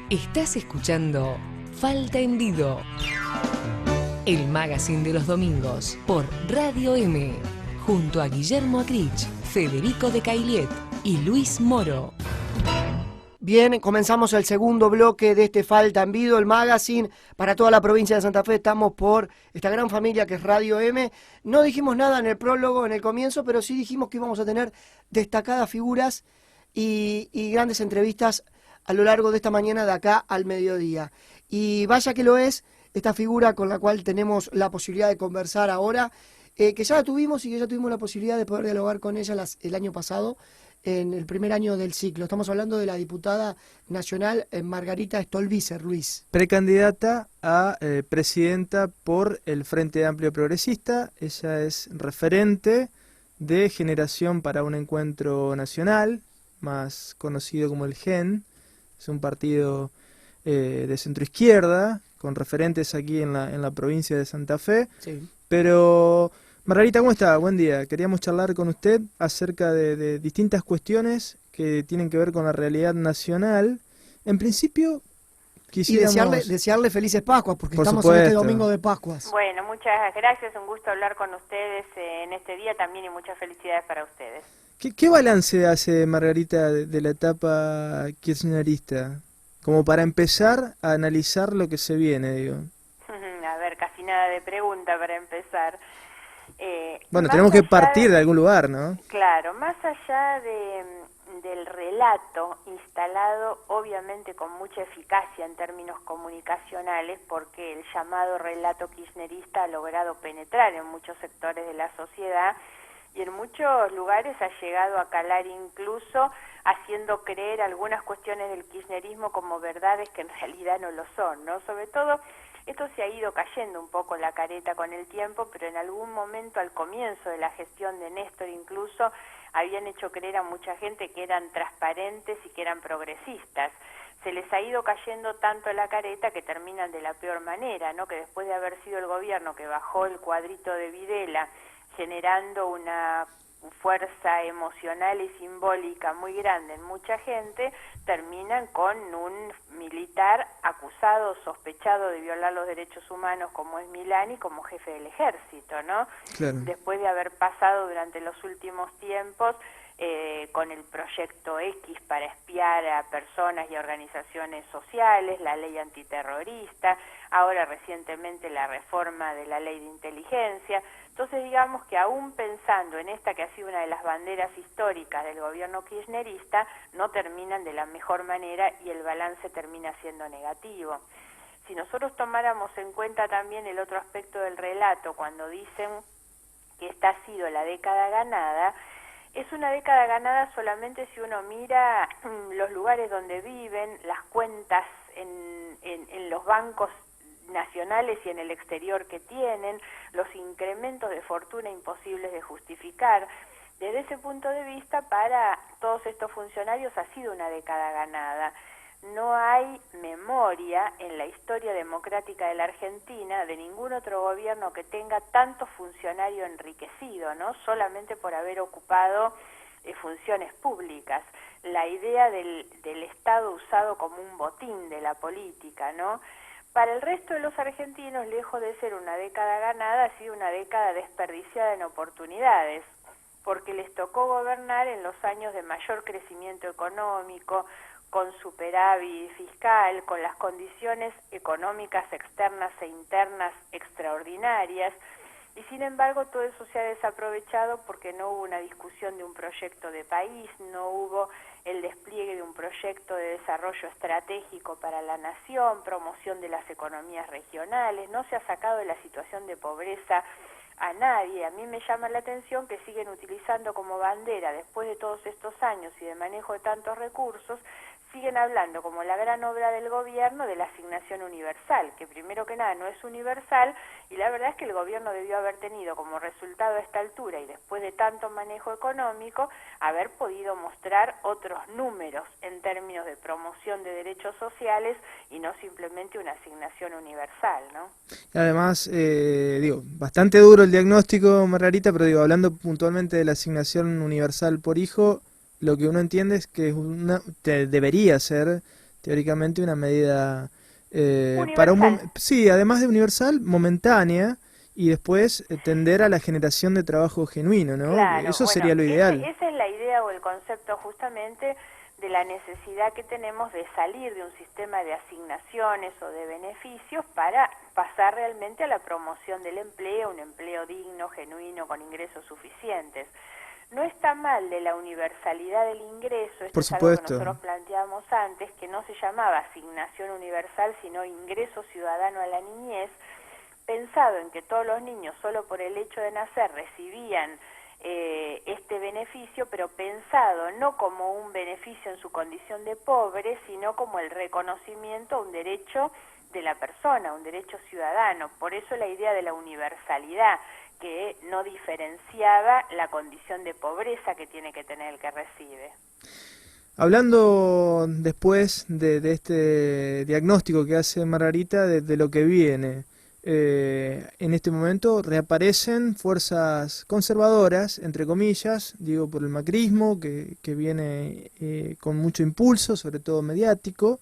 Estás escuchando Falta en Vivo, el magazine de los domingos por Radio M, junto a Guillermo Acrich, Federico de Cailiet y Luis Moro. Bien, comenzamos el segundo bloque de este Falta en Vivo, el magazine para toda la provincia de Santa Fe. Estamos por esta gran familia que es Radio M. No dijimos nada en el prólogo, en el comienzo, pero sí dijimos que íbamos a tener destacadas figuras y grandes entrevistas a lo largo de esta mañana de acá al mediodía. Y vaya que lo es esta figura con la cual tenemos la posibilidad de conversar ahora, que ya la tuvimos y que ya tuvimos la posibilidad de poder dialogar con ella el año pasado, en el primer año del ciclo. Estamos hablando de la diputada nacional Margarita Stolbizer, Luis. Precandidata a presidenta por el Frente Amplio Progresista. Ella es referente de Generación para un Encuentro Nacional, más conocido como el GEN. Es un partido de centroizquierda, con referentes aquí en la provincia de Santa Fe. Sí. Pero, Margarita, ¿cómo está? Buen día. Queríamos charlar con usted acerca de distintas cuestiones que tienen que ver con la realidad nacional. En principio, quisiéramos... Y desearle felices Pascuas, porque Por estamos supuesto. en este domingo de Pascuas. Bueno, muchas gracias, un gusto hablar con ustedes en este día también y muchas felicidades para ustedes. ¿Qué balance hace Margarita de la etapa kirchnerista? Como para empezar a analizar lo que se viene, digo. A ver, casi nada de pregunta para empezar. Bueno, Más tenemos que allá partir de algún lugar, ¿no? Claro, más allá del relato instalado obviamente con mucha eficacia en términos comunicacionales, porque el llamado relato kirchnerista ha logrado penetrar en muchos sectores de la sociedad y en muchos lugares ha llegado a calar, incluso haciendo creer algunas cuestiones del kirchnerismo como verdades que en realidad no lo son, ¿no? Sobre todo esto se ha ido cayendo un poco la careta con el tiempo, pero en algún momento al comienzo de la gestión de Néstor incluso habían hecho creer a mucha gente que eran transparentes y que eran progresistas. Se les ha ido cayendo tanto la careta que terminan de la peor manera, ¿no? Que después de haber sido el gobierno que bajó el cuadrito de Videla, generando una fuerza emocional y simbólica muy grande en mucha gente, terminan con un militar acusado, sospechado de violar los derechos humanos como es Milani, como jefe del ejército, ¿no? Claro. Después de haber pasado durante los últimos tiempos con el proyecto X para espiar a personas y organizaciones sociales, la ley antiterrorista, ahora recientemente la reforma de la ley de inteligencia. Entonces digamos que aún pensando en esta que ha sido una de las banderas históricas del gobierno kirchnerista, no terminan de la mejor manera y el balance termina siendo negativo. Si nosotros tomáramos en cuenta también el otro aspecto del relato, cuando dicen que esta ha sido la década ganada, es una década ganada solamente si uno mira los lugares donde viven, las cuentas en los bancos nacionales y en el exterior que tienen, los incrementos de fortuna imposibles de justificar. Desde ese punto de vista, para todos estos funcionarios ha sido una década ganada. No hay memoria en la historia democrática de la Argentina de ningún otro gobierno que tenga tanto funcionario enriquecido, ¿no? Solamente por haber ocupado funciones públicas. La idea del Estado usado como un botín de la política, ¿no? Para el resto de los argentinos, lejos de ser una década ganada, ha sido una década desperdiciada en oportunidades, porque les tocó gobernar en los años de mayor crecimiento económico, con superávit fiscal, con las condiciones económicas externas e internas extraordinarias, y sin embargo todo eso se ha desaprovechado porque no hubo una discusión de un proyecto de país, no hubo el despliegue de un proyecto de desarrollo estratégico para la nación, promoción de las economías regionales, no se ha sacado de la situación de pobreza a nadie. A mí me llama la atención que siguen utilizando como bandera, después de todos estos años y de manejo de tantos recursos, siguen hablando como la gran obra del gobierno de la asignación universal, que primero que nada no es universal, y la verdad es que el gobierno debió haber tenido como resultado a esta altura y después de tanto manejo económico, haber podido mostrar otros números en términos de promoción de derechos sociales y no simplemente una asignación universal, ¿no? Además, bastante duro el diagnóstico, Margarita, pero hablando puntualmente de la asignación universal por hijo, lo que uno entiende es que debería ser teóricamente una medida Universal. sí, además de universal, momentánea, y después tender a la generación de trabajo genuino, ¿no? Claro, Eso bueno, sería lo ideal. esa es la idea o el concepto justamente de la necesidad que tenemos de salir de un sistema de asignaciones o de beneficios para pasar realmente a la promoción del empleo, un empleo digno, genuino, con ingresos suficientes. No está mal de la universalidad del ingreso, esto Por es algo que supuesto. nosotros planteamos antes, que no se llamaba asignación universal, sino ingreso ciudadano a la niñez, pensado en que todos los niños solo por el hecho de nacer recibían este beneficio, pero pensado no como un beneficio en su condición de pobre, sino como el reconocimiento a un derecho de la persona, un derecho ciudadano. Por eso la idea de la universalidad, que no diferenciaba la condición de pobreza que tiene que tener el que recibe. Hablando después de este diagnóstico que hace Margarita de lo que viene, en este momento reaparecen fuerzas conservadoras, entre comillas, digo por el macrismo, que viene con mucho impulso, sobre todo mediático,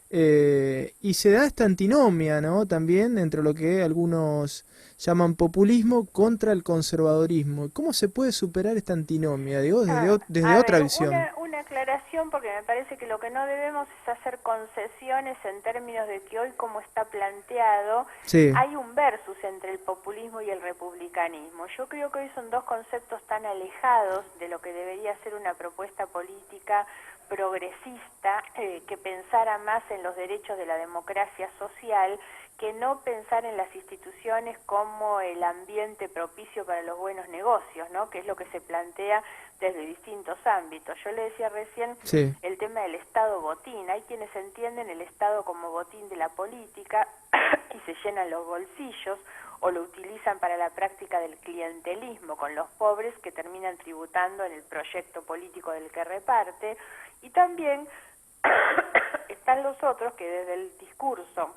y se da esta antinomia, ¿no? También entre lo que algunos llaman populismo contra el conservadorismo. ¿Cómo se puede superar esta antinomia? Digo, desde A otra ver, visión. una aclaración, porque me parece que lo que no debemos es hacer concesiones en términos de que hoy, como está planteado, Sí. hay un versus entre el populismo y el republicanismo. Yo creo que hoy son dos conceptos tan alejados de lo que debería ser una propuesta política progresista, que pensara más en los derechos de la democracia social, que no pensar en las instituciones como el ambiente propicio para los buenos negocios, ¿no? Que es lo que se plantea desde distintos ámbitos. Yo le decía recién Sí. el tema del Estado botín. Hay quienes entienden el Estado como botín de la política y se llenan los bolsillos o lo utilizan para la práctica del clientelismo con los pobres que terminan tributando en el proyecto político del que reparte. Y también están los otros que desde el discurso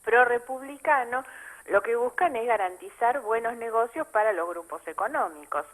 pro-republicano lo que buscan es garantizar buenos negocios para los grupos económicos.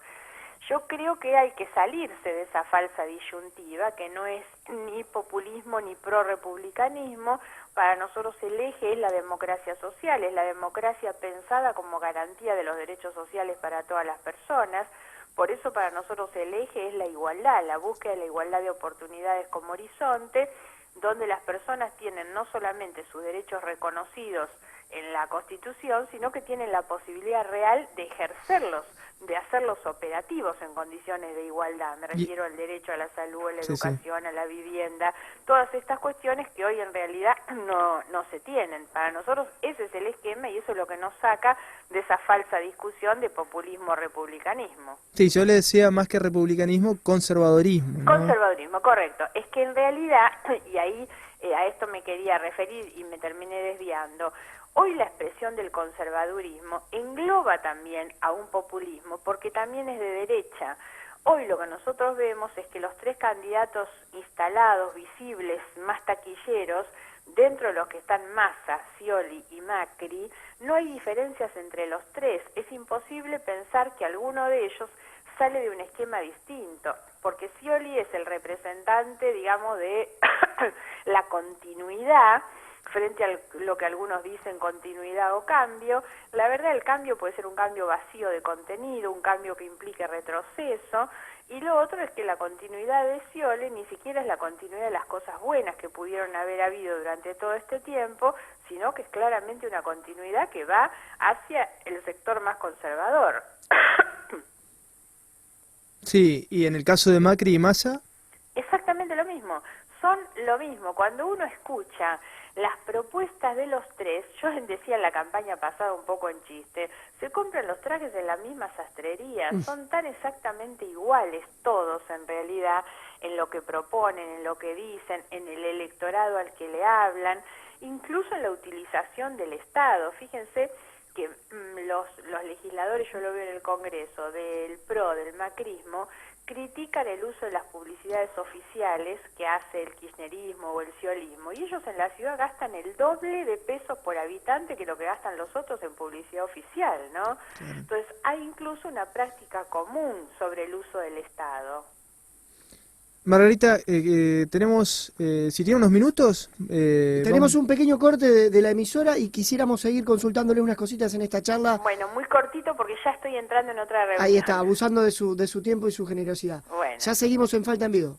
Yo creo que hay que salirse de esa falsa disyuntiva, que no es ni populismo ni pro-republicanismo. Para nosotros el eje es la democracia social, es la democracia pensada como garantía de los derechos sociales para todas las personas. Por eso para nosotros el eje es la igualdad, la búsqueda de la igualdad de oportunidades como horizonte, donde las personas tienen no solamente sus derechos reconocidos en la Constitución, sino que tienen la posibilidad real de ejercerlos, de hacerlos operativos en condiciones de igualdad. Me refiero al derecho a la salud, a la educación, a la vivienda, todas estas cuestiones que hoy en realidad no se tienen. Para nosotros ese es el esquema y eso es lo que nos saca de esa falsa discusión de populismo-republicanismo. Sí, yo le decía más que republicanismo, conservadorismo, ¿no? Conservadurismo, correcto. Es que en realidad, y ahí a esto me quería referir y me terminé desviando, hoy la expresión del conservadurismo engloba también a un populismo porque también es de derecha. Hoy lo que nosotros vemos es que los tres candidatos instalados, visibles, más taquilleros, dentro de los que están Massa, Scioli y Macri, no hay diferencias entre los tres. Es imposible pensar que alguno de ellos sale de un esquema distinto, porque Scioli es el representante, digamos, de la continuidad frente a lo que algunos dicen continuidad o cambio. La verdad, el cambio puede ser un cambio vacío de contenido, un cambio que implique retroceso, y lo otro es que la continuidad de Scioli ni siquiera es la continuidad de las cosas buenas que pudieron haber habido durante todo este tiempo, sino que es claramente una continuidad que va hacia el sector más conservador. Sí, y en el caso de Macri y Massa, Exactamente lo mismo, son lo mismo. Cuando uno escucha las propuestas de los tres, yo decía en la campaña pasada un poco en chiste, se compran los trajes de la misma sastrería, son tan exactamente iguales todos en realidad, en lo que proponen, en lo que dicen, en el electorado al que le hablan, incluso en la utilización del Estado. Fíjense que los legisladores, yo lo veo en el Congreso, del PRO, del macrismo, critican el uso de las publicidades oficiales que hace el kirchnerismo o el sciolismo, y ellos en la ciudad gastan el doble de pesos por habitante que lo que gastan los otros en publicidad oficial, ¿no? Claro. Entonces hay incluso una práctica común sobre el uso del Estado. Margarita, tenemos, si tiene unos minutos... Tenemos un pequeño corte de la emisora y quisiéramos seguir consultándole unas cositas en esta charla. Bueno, muy cortito porque ya estoy entrando en otra reunión. Ahí está, abusando de su tiempo y su generosidad. Bueno. Ya seguimos en Falta en Vivo.